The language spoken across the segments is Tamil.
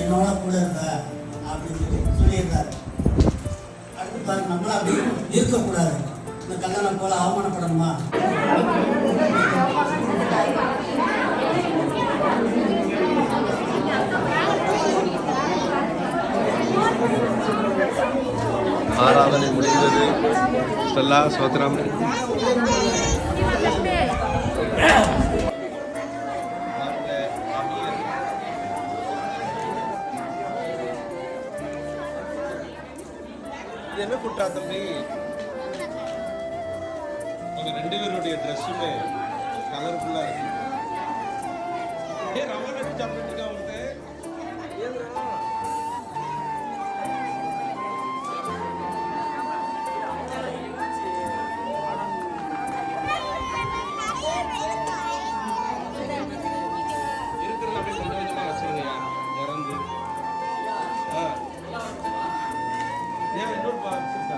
என்னோட கூட இருந்த அப்படின்னு சொல்லியிருந்தாரு. அடுத்து நம்மள அப்படி இருக்கக்கூடாது, இந்த கல்யாணம் போல அவமானப்படணுமா? ஆராதனை முடிந்தது. ஸ்டெல்லா சோத்ரம். என்ன குட்டா தம்பி, உங்க ரெண்டு பேருடைய ட்ரெஸ்ஸுமே கலர்ஃபுல்லா இருக்கு. ரவான சாப்பிட்டு இருக்கா உனக்கு? இருக்கிறது அப்படியே கொஞ்சம் கொஞ்சமா வச்சிருங்கயா இறந்து. ஏன் இன்னொரு வச்சிருக்கா?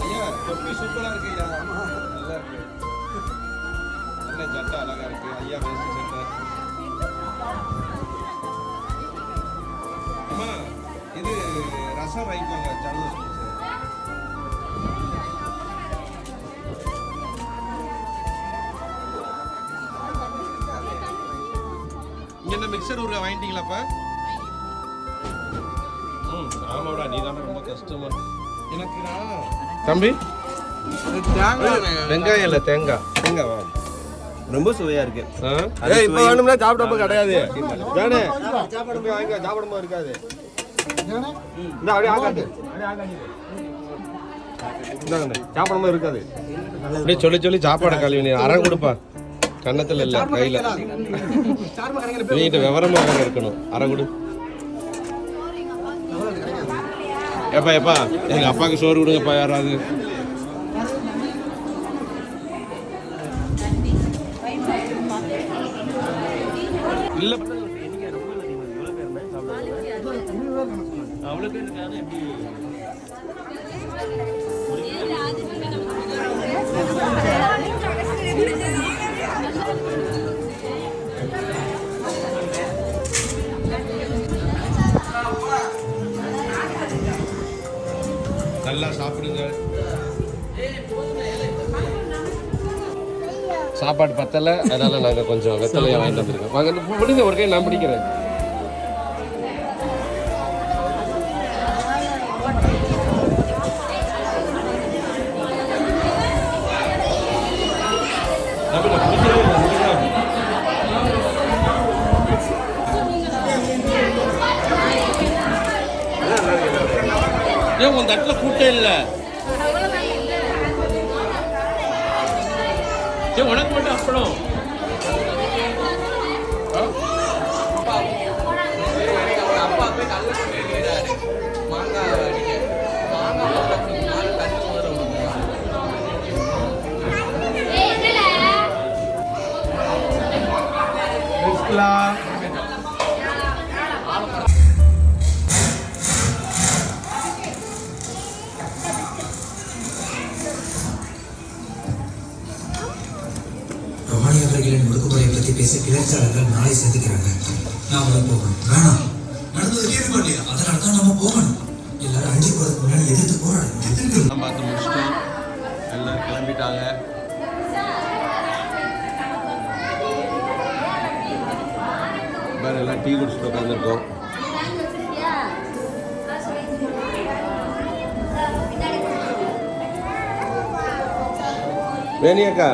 ஐயா தொப்பி சூப்பரா இருக்கு ஐயா, நல்லா இருக்கு. நல்ல சட்டை அழகா இருக்கு ஐயா, வேஸ்ட் சட்டை. அம்மா இது ரசம் வாங்கிக்கோங்க, ஜாலூஸ். இங்க என்ன மிக்சர் ஊறுகாய் வாங்கிட்டீங்களாப்பா? ஆமாடா, நீ தானே ரொம்ப கஷ்டமா. எனக்கு தம்பி வெங்காயம் இல்லை, தேங்காய். தேங்காவா? ரொம்ப சுவையா இருக்கு. இப்ப வேணும்னா சாப்பிட்டப்ப கிடையாது, சாப்பிடும்போது இருக்காது. சாப்பிடும்போது இருக்காது. அப்படியே சொல்லி சொல்லி சாப்பாடை கழுவி அரை கொடுப்பா. கன்னத்துல இல்ல, கையில. நீங்கிட்ட விவரமா இருக்கணும். அரை கொடு. எப்பா எப்பா எங்க அப்பாவுக்கு சோறு கொடுங்கப்பா யாராவது. இல்ல அவ்வளவு பேர் இருக்காங்க. நல்லா சாப்பிடுங்க. சாப்பாடு பத்தல, அதனால நாங்க கொஞ்சம் வெத்தலையை வாங்கிட்டு வந்துருக்கோம். வாங்க முடிஞ்ச ஒரு கை நான் பிடிக்கிறேன். ஏன் உன் தட்டில் கூட்டம் இல்லை? ஏன் உனக்கு மட்டும் அப்பளம்? பேச கிளர்ச்சியாளர்கள் நாளை சந்திக்கிறாங்க. நாம போகணும். வேணாம், நடந்தது கேட்க இல்லையா? அதனால தான் நாம போகணும். எல்லாரும் அஞ்சு போறதுக்கு முன்னாடி எதிர்த்து போராடணும். பார்த்து முடிச்சுட்டோம், எல்லாரும் கிளம்பிட்டாங்க. வேற எல்லாம் டீ குடிச்சிட்டு உட்காந்துருக்கோம். வேணியாக்கா